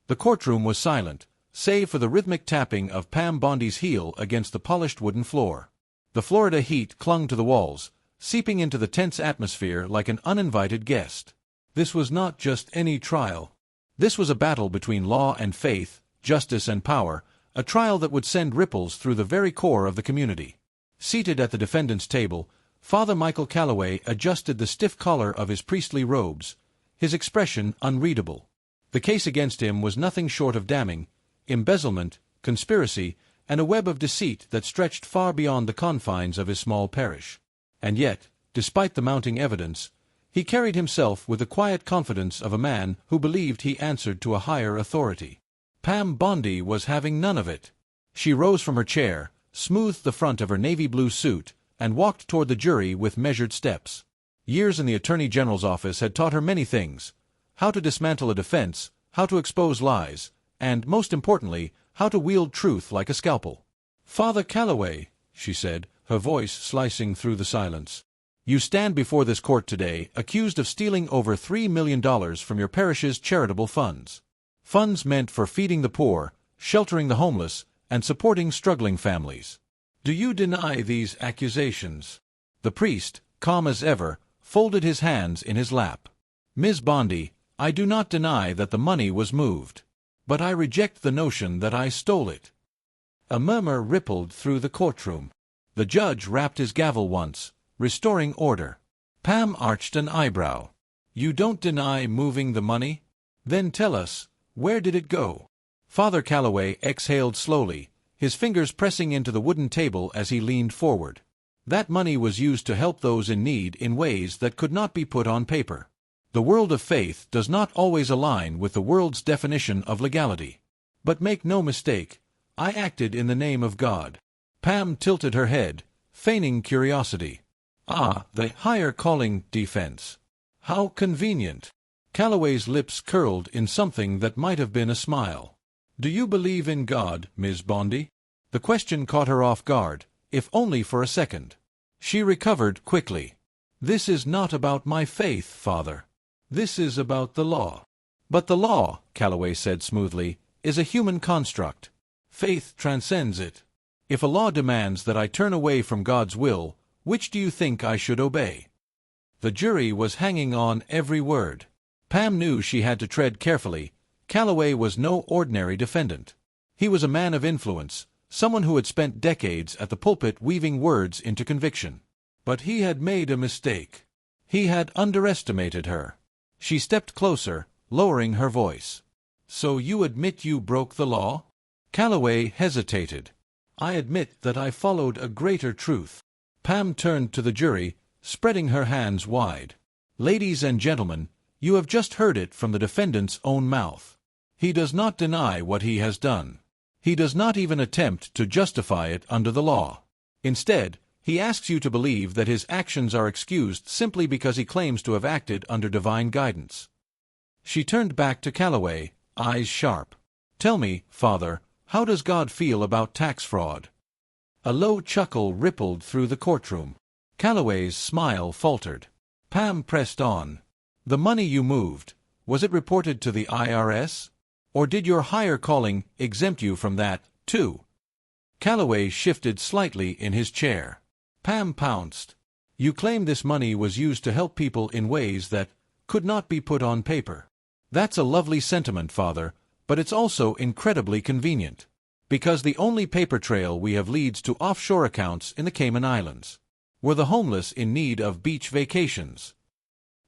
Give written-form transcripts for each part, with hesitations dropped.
The courtroom was silent, save for the rhythmic tapping of Pam Bondi's heel against the polished wooden floor. The Florida heat clung to the walls, seeping into the tense atmosphere like an uninvited guest. This was not just any trial. This was a battle between law and faith, justice and power, a trial that would send ripples through the very core of the community. Seated at the defendant's table, Father Michael Calloway adjusted the stiff collar of his priestly robes, his expression unreadable. The case against him was nothing short of damning: embezzlement, conspiracy, and a web of deceit that stretched far beyond the confines of his small parish. And yet, despite the mounting evidence, he carried himself with the quiet confidence of a man who believed he answered to a higher authority. Pam Bondi was having none of it. She rose from her chair, smoothed the front of her navy blue suit, and walked toward the jury with measured steps. Years in the Attorney General's office had taught her many things: how to dismantle a defense, how to expose lies, and, most importantly, how to wield truth like a scalpel. "Father Calloway," she said, her voice slicing through the silence, "you stand before this court today accused of stealing over $3 million from your parish's charitable funds. Funds meant for feeding the poor, sheltering the homeless, and supporting struggling families. Do you deny these accusations?" The priest, calm as ever, folded his hands in his lap. "Ms. Bondi, I do not deny that the money was moved. But I reject the notion that I stole it." A murmur rippled through the courtroom. The judge rapped his gavel once, restoring order. Pam arched an eyebrow. "You don't deny moving the money? Then tell us, where did it go?" Father Calloway exhaled slowly, his fingers pressing into the wooden table as he leaned forward. "That money was used to help those in need in ways that could not be put on paper. The world of faith does not always align with the world's definition of legality. But make no mistake, I acted in the name of God." Pam tilted her head, feigning curiosity. "Ah, the higher calling defense. How convenient." Calloway's lips curled in something that might have been a smile. "Do you believe in God, Ms. Bondi?" The question caught her off guard, if only for a second. She recovered quickly. "This is not about my faith, Father. This is about the law." "But the law," Calloway said smoothly, "is a human construct. Faith transcends it. If a law demands that I turn away from God's will, which do you think I should obey?" The jury was hanging on every word. Pam knew she had to tread carefully. Calloway was no ordinary defendant. He was a man of influence, someone who had spent decades at the pulpit weaving words into conviction. But he had made a mistake. He had underestimated her. She stepped closer, lowering her voice. "So you admit you broke the law?" Calloway hesitated. "I admit that I followed a greater truth." Pam turned to the jury, spreading her hands wide. "Ladies and gentlemen, you have just heard it from the defendant's own mouth. He does not deny what he has done. He does not even attempt to justify it under the law. Instead, he asks you to believe that his actions are excused simply because he claims to have acted under divine guidance." She turned back to Calloway, eyes sharp. "Tell me, Father, how does God feel about tax fraud?" A low chuckle rippled through the courtroom. Calloway's smile faltered. Pam pressed on. "The money you moved, was it reported to the IRS? Or did your higher calling exempt you from that, too?" Calloway shifted slightly in his chair. Pam pounced. "You claim this money was used to help people in ways that could not be put on paper. That's a lovely sentiment, Father, but it's also incredibly convenient. Because the only paper trail we have leads to offshore accounts in the Cayman Islands. Were the homeless in need of beach vacations?"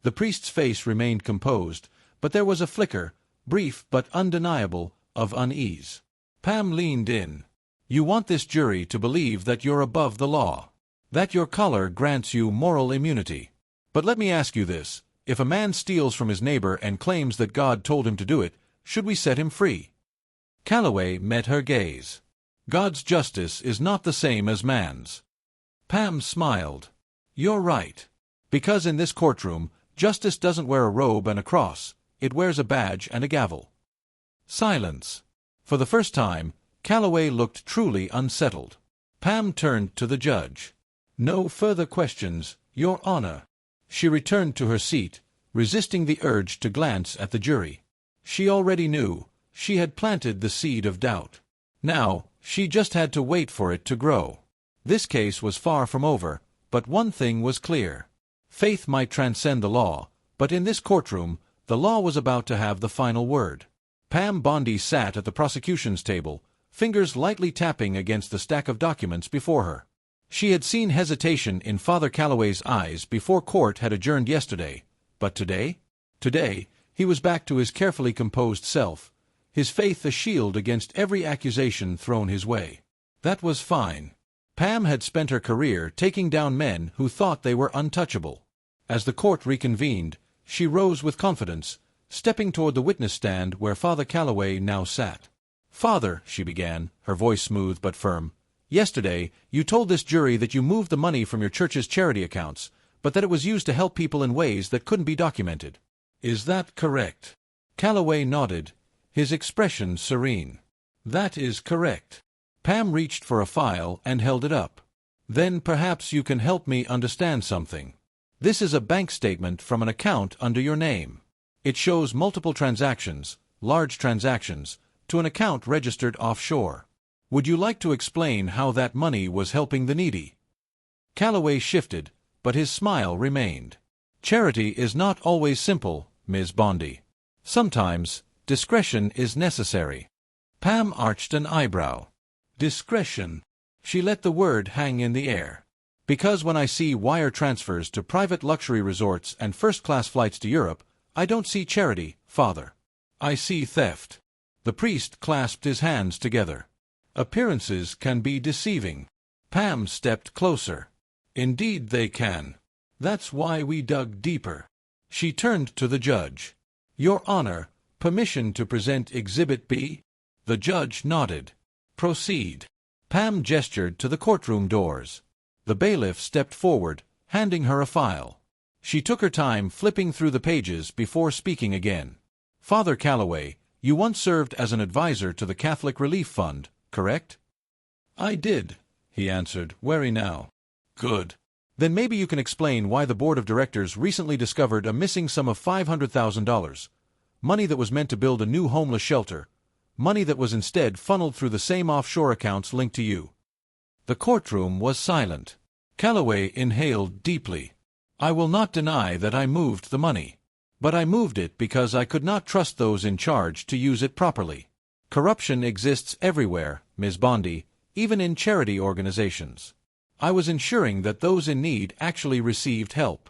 The priest's face remained composed, but there was a flicker, brief but undeniable, of unease. Pam leaned in. "You want this jury to believe that you're above the law, that your collar grants you moral immunity. But let me ask you this: if a man steals from his neighbor and claims that God told him to do it, should we set him free?" Calloway met her gaze. "God's justice is not the same as man's." Pam smiled. "You're right. Because in this courtroom, justice doesn't wear a robe and a cross, it wears a badge and a gavel." Silence. For the first time, Calloway looked truly unsettled. Pam turned to the judge. "No further questions, Your Honor." She returned to her seat, resisting the urge to glance at the jury. She already knew, she had planted the seed of doubt. Now, she just had to wait for it to grow. This case was far from over, but one thing was clear. Faith might transcend the law, but in this courtroom, the law was about to have the final word. Pam Bondi sat at the prosecution's table, fingers lightly tapping against the stack of documents before her. She had seen hesitation in Father Calloway's eyes before court had adjourned yesterday, but today? Today, he was back to his carefully composed self, his faith a shield against every accusation thrown his way. That was fine. Pam had spent her career taking down men who thought they were untouchable. As the court reconvened, she rose with confidence, stepping toward the witness stand where Father Calloway now sat. "Father," she began, her voice smooth but firm, "yesterday you told this jury that you moved the money from your church's charity accounts, but that it was used to help people in ways that couldn't be documented. Is that correct?" Calloway nodded, his expression serene. "That is correct." Pam reached for a file and held it up. "Then perhaps you can help me understand something. This is a bank statement from an account under your name. It shows multiple transactions, large transactions, to an account registered offshore. Would you like to explain how that money was helping the needy?" Calloway shifted, but his smile remained. "Charity is not always simple, Ms. Bondi. Sometimes, discretion is necessary." Pam arched an eyebrow. "Discretion." She let the word hang in the air. "Because when I see wire transfers to private luxury resorts and first-class flights to Europe, I don't see charity, Father. I see theft." The priest clasped his hands together. "Appearances can be deceiving." Pam stepped closer. "Indeed they can. That's why we dug deeper." She turned to the judge. "Your Honor, permission to present Exhibit B?" The judge nodded. "Proceed." Pam gestured to the courtroom doors. The bailiff stepped forward, handing her a file. She took her time flipping through the pages before speaking again. "Father Calloway, you once served as an advisor to the Catholic Relief Fund, correct?" "I did," he answered, wary now. "Good. Then maybe you can explain why the board of directors recently discovered a missing sum of $500,000, money that was meant to build a new homeless shelter, money that was instead funneled through the same offshore accounts linked to you." The courtroom was silent. Calloway inhaled deeply. "I will not deny that I moved the money. But I moved it because I could not trust those in charge to use it properly. Corruption exists everywhere, Ms. Bondi, even in charity organizations. I was ensuring that those in need actually received help."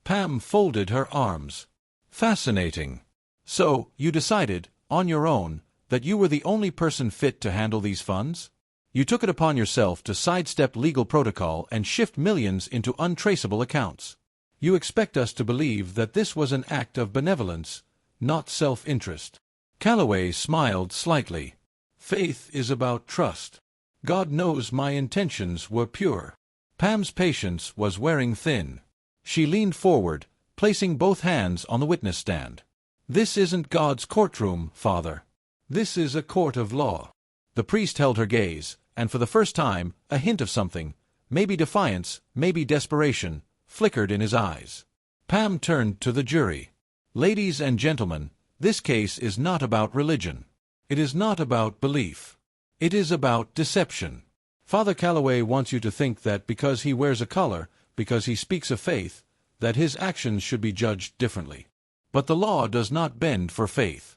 Pam folded her arms. "Fascinating. So, you decided, on your own, that you were the only person fit to handle these funds? You took it upon yourself to sidestep legal protocol and shift millions into untraceable accounts. You expect us to believe that this was an act of benevolence, not self-interest." Calloway smiled slightly. "Faith is about trust. God knows my intentions were pure." Pam's patience was wearing thin. She leaned forward, placing both hands on the witness stand. "This isn't God's courtroom, Father. This is a court of law." The priest held her gaze, and for the first time, a hint of something, maybe defiance, maybe desperation, flickered in his eyes. Pam turned to the jury. "Ladies and gentlemen, this case is not about religion. It is not about belief. It is about deception. Father Calloway wants you to think that because he wears a collar, because he speaks of faith, that his actions should be judged differently. But the law does not bend for faith."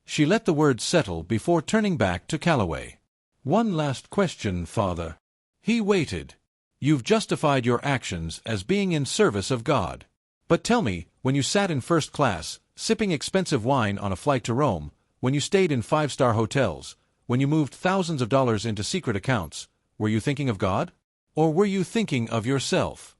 She let the words settle before turning back to Calloway. "One last question, Father." He waited. "You've justified your actions as being in service of God. But tell me, when you sat in first class, sipping expensive wine on a flight to Rome, when you stayed in five-star hotels, when you moved thousands of dollars into secret accounts, were you thinking of God? Or were you thinking of yourself?"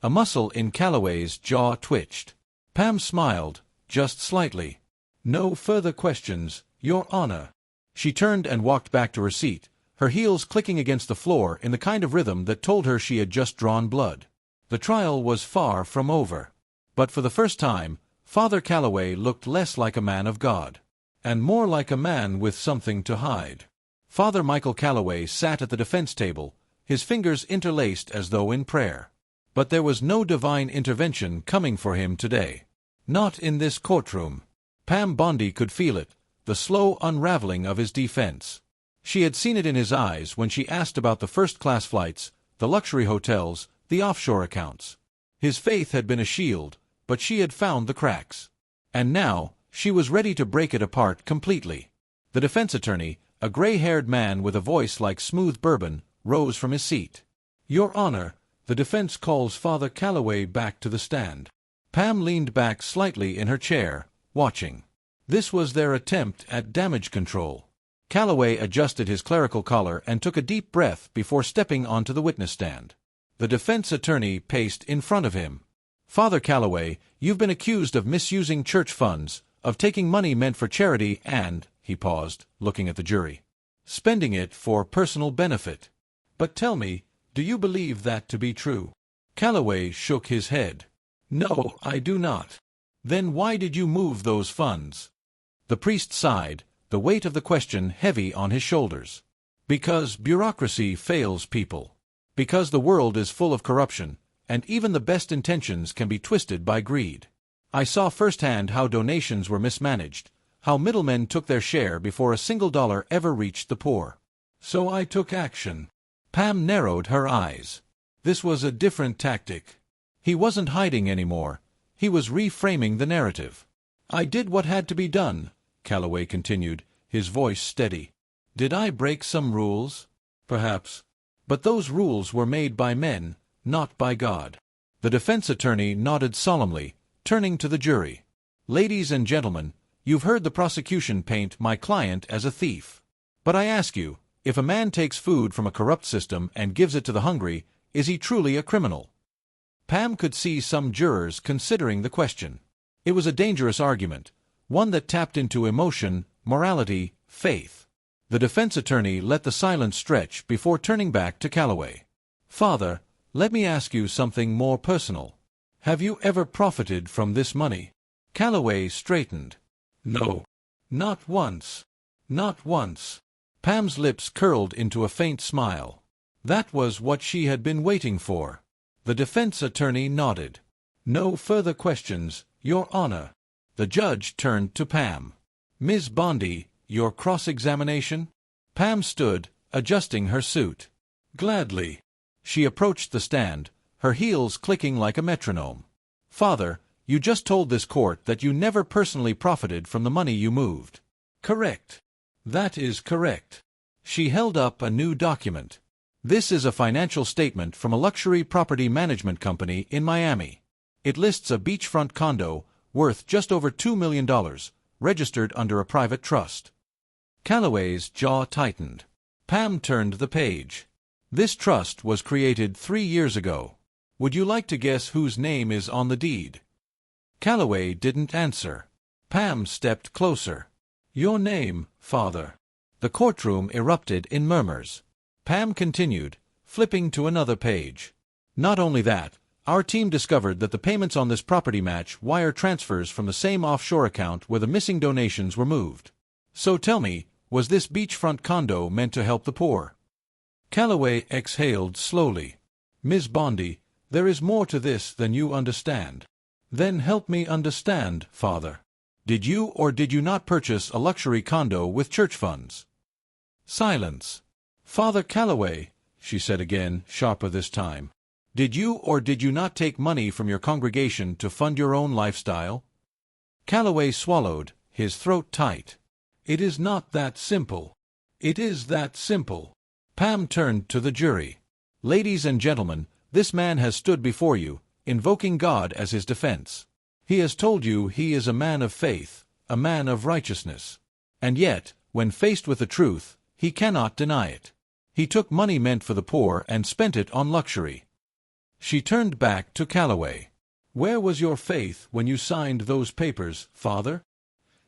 A muscle in Calloway's jaw twitched. Pam smiled, just slightly. "No further questions, Your Honor." She turned and walked back to her seat, her heels clicking against the floor in the kind of rhythm that told her she had just drawn blood. The trial was far from over. But for the first time, Father Calloway looked less like a man of God, and more like a man with something to hide. Father Michael Calloway sat at the defense table, his fingers interlaced as though in prayer. But there was no divine intervention coming for him today. Not in this courtroom. Pam Bondi could feel it, the slow unraveling of his defense. She had seen it in his eyes when she asked about the first-class flights, the luxury hotels, the offshore accounts. His faith had been a shield, but she had found the cracks. And now, she was ready to break it apart completely. The defense attorney, a gray-haired man with a voice like smooth bourbon, rose from his seat. "Your Honor, the defense calls Father Calloway back to the stand." Pam leaned back slightly in her chair, watching. This was their attempt at damage control. Calloway adjusted his clerical collar and took a deep breath before stepping onto the witness stand. The defense attorney paced in front of him. "Father Calloway, you've been accused of misusing church funds, of taking money meant for charity and," he paused, looking at the jury, "spending it for personal benefit. But tell me, do you believe that to be true?" Calloway shook his head. "No, I do not." "Then why did you move those funds?" The priest sighed, the weight of the question heavy on his shoulders. "Because bureaucracy fails people. Because the world is full of corruption, and even the best intentions can be twisted by greed. I saw firsthand how donations were mismanaged, how middlemen took their share before a single dollar ever reached the poor. So I took action." Pam narrowed her eyes. This was a different tactic. He wasn't hiding anymore. He was reframing the narrative. "I did what had to be done," Calloway continued, his voice steady. "Did I break some rules? Perhaps. But those rules were made by men, not by God." The defense attorney nodded solemnly, turning to the jury. "Ladies and gentlemen, you've heard the prosecution paint my client as a thief. But I ask you, if a man takes food from a corrupt system and gives it to the hungry, is he truly a criminal?" Pam could see some jurors considering the question. It was a dangerous argument, one that tapped into emotion, morality, faith. The defense attorney let the silence stretch before turning back to Calloway. "Father, let me ask you something more personal. Have you ever profited from this money?" Calloway straightened. "No. Not once. Not once." Pam's lips curled into a faint smile. That was what she had been waiting for. The defense attorney nodded. "No further questions, Your Honor." The judge turned to Pam. "Ms. Bondi, your cross-examination?" Pam stood, adjusting her suit. "Gladly." She approached the stand, her heels clicking like a metronome. "Father, you just told this court that you never personally profited from the money you moved." "Correct." "That is correct." She held up a new document. "This is a financial statement from a luxury property management company in Miami. It lists a beachfront condo worth just over $2 million, registered under a private trust." Calloway's jaw tightened. Pam turned the page. "This trust was created 3 years ago. Would you like to guess whose name is on the deed?" Calloway didn't answer. Pam stepped closer. "Your name, Father." The courtroom erupted in murmurs. Pam continued, flipping to another page. "Not only that, our team discovered that the payments on this property match wire transfers from the same offshore account where the missing donations were moved. So tell me, was this beachfront condo meant to help the poor?" Calloway exhaled slowly. "Ms. Bondi, there is more to this than you understand." "Then help me understand, Father. Did you or did you not purchase a luxury condo with church funds?" Silence. "Father Calloway," she said again, sharper this time, "did you or did you not take money from your congregation to fund your own lifestyle?" Calloway swallowed, his throat tight. "It is not that simple." "It is that simple." Pam turned to the jury. "Ladies and gentlemen, this man has stood before you, invoking God as his defense. He has told you he is a man of faith, a man of righteousness. And yet, when faced with the truth, he cannot deny it. He took money meant for the poor and spent it on luxury." She turned back to Calloway. "Where was your faith when you signed those papers, Father?"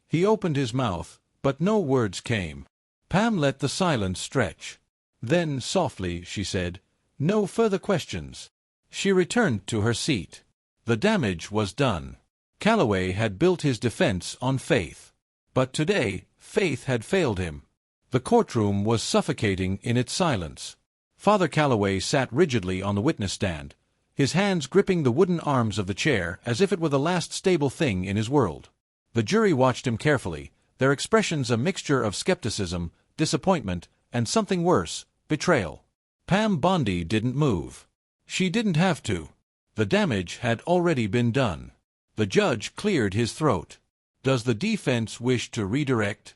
He opened his mouth, but no words came. Pam let the silence stretch. Then, softly, she said, "No further questions." She returned to her seat. The damage was done. Calloway had built his defense on faith. But today, faith had failed him. The courtroom was suffocating in its silence. Father Calloway sat rigidly on the witness stand, his hands gripping the wooden arms of the chair as if it were the last stable thing in his world. The jury watched him carefully, their expressions a mixture of skepticism, disappointment, and something worse, betrayal. Pam Bondi didn't move. She didn't have to. The damage had already been done. The judge cleared his throat. Does the defense wish to redirect?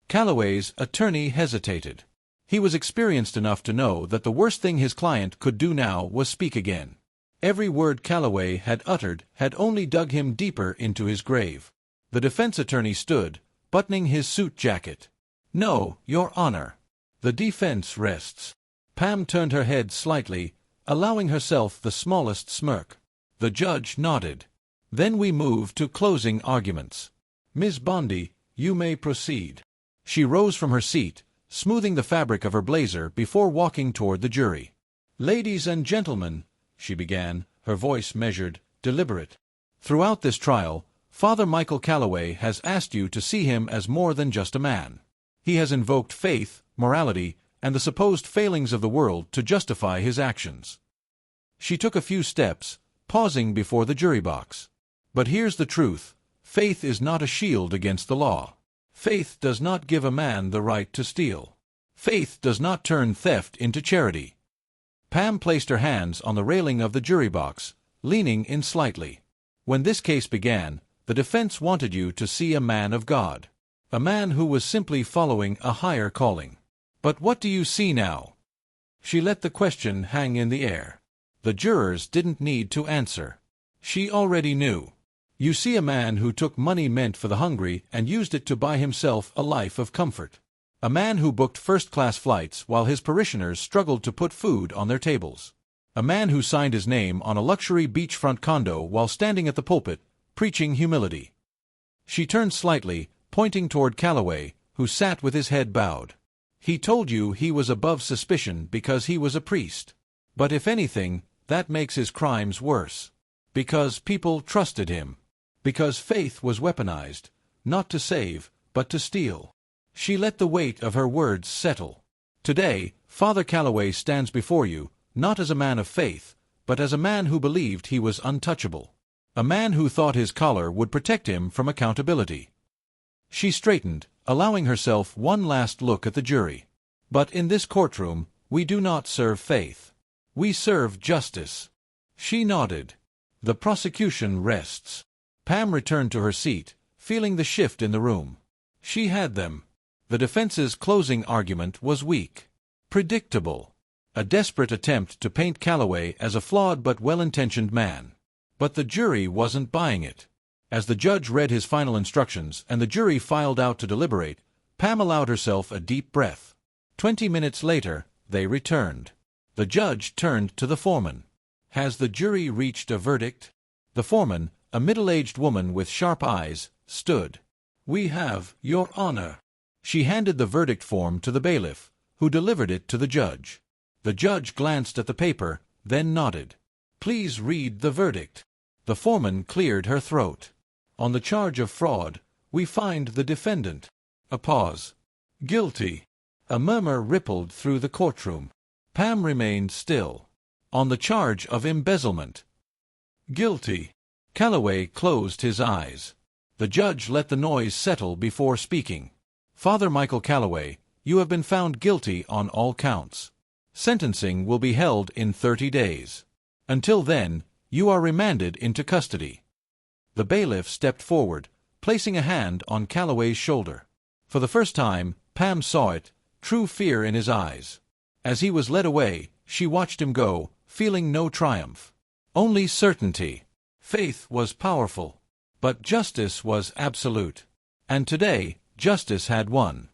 Calloway's attorney hesitated. He was experienced enough to know that the worst thing his client could do now was speak again. Every word Calloway had uttered had only dug him deeper into his grave. The defense attorney stood, buttoning his suit jacket. "No, Your Honor. The defense rests." Pam turned her head slightly, allowing herself the smallest smirk. The judge nodded. "Then we move to closing arguments. Ms. Bondi, you may proceed." She rose from her seat, smoothing the fabric of her blazer before walking toward the jury. "Ladies and gentlemen," she began, her voice measured, deliberate. "Throughout this trial, Father Michael Calloway has asked you to see him as more than just a man. He has invoked faith, morality, and the supposed failings of the world to justify his actions." She took a few steps, pausing before the jury box. "But here's the truth. Faith is not a shield against the law. Faith does not give a man the right to steal. Faith does not turn theft into charity." Pam placed her hands on the railing of the jury box, leaning in slightly. "When this case began, the defense wanted you to see a man of God. A man who was simply following a higher calling. But what do you see now?" She let the question hang in the air. The jurors didn't need to answer. She already knew. "You see a man who took money meant for the hungry and used it to buy himself a life of comfort. A man who booked first-class flights while his parishioners struggled to put food on their tables. A man who signed his name on a luxury beachfront condo while standing at the pulpit, preaching humility." She turned slightly, pointing toward Calloway, who sat with his head bowed. "He told you he was above suspicion because he was a priest. But if anything, that makes his crimes worse. Because people trusted him. Because faith was weaponized, not to save, but to steal." She let the weight of her words settle. "Today, Father Calloway stands before you, not as a man of faith, but as a man who believed he was untouchable. A man who thought his collar would protect him from accountability." She straightened, allowing herself one last look at the jury. "But in this courtroom, we do not serve faith. We serve justice." She nodded. "The prosecution rests." Pam returned to her seat, feeling the shift in the room. She had them. The defense's closing argument was weak. Predictable. A desperate attempt to paint Calloway as a flawed but well-intentioned man. But the jury wasn't buying it. As the judge read his final instructions and the jury filed out to deliberate, Pam allowed herself a deep breath. 20 minutes later, they returned. The judge turned to the foreman. "Has the jury reached a verdict?" The foreman, a middle-aged woman with sharp eyes, stood. "We have, Your Honor." She handed the verdict form to the bailiff, who delivered it to the judge. The judge glanced at the paper, then nodded. "Please read the verdict." The foreman cleared her throat. "On the charge of fraud, we find the defendant." A pause. "Guilty." A murmur rippled through the courtroom. Pam remained still. "On the charge of embezzlement." "Guilty." Calloway closed his eyes. The judge let the noise settle before speaking. "Father Michael Calloway, you have been found guilty on all counts. Sentencing will be held in 30 days. Until then, you are remanded into custody." The bailiff stepped forward, placing a hand on Calloway's shoulder. For the first time, Pam saw it, true fear in his eyes. As he was led away, she watched him go, feeling no triumph. Only certainty. Faith was powerful. But justice was absolute. And today, justice had won.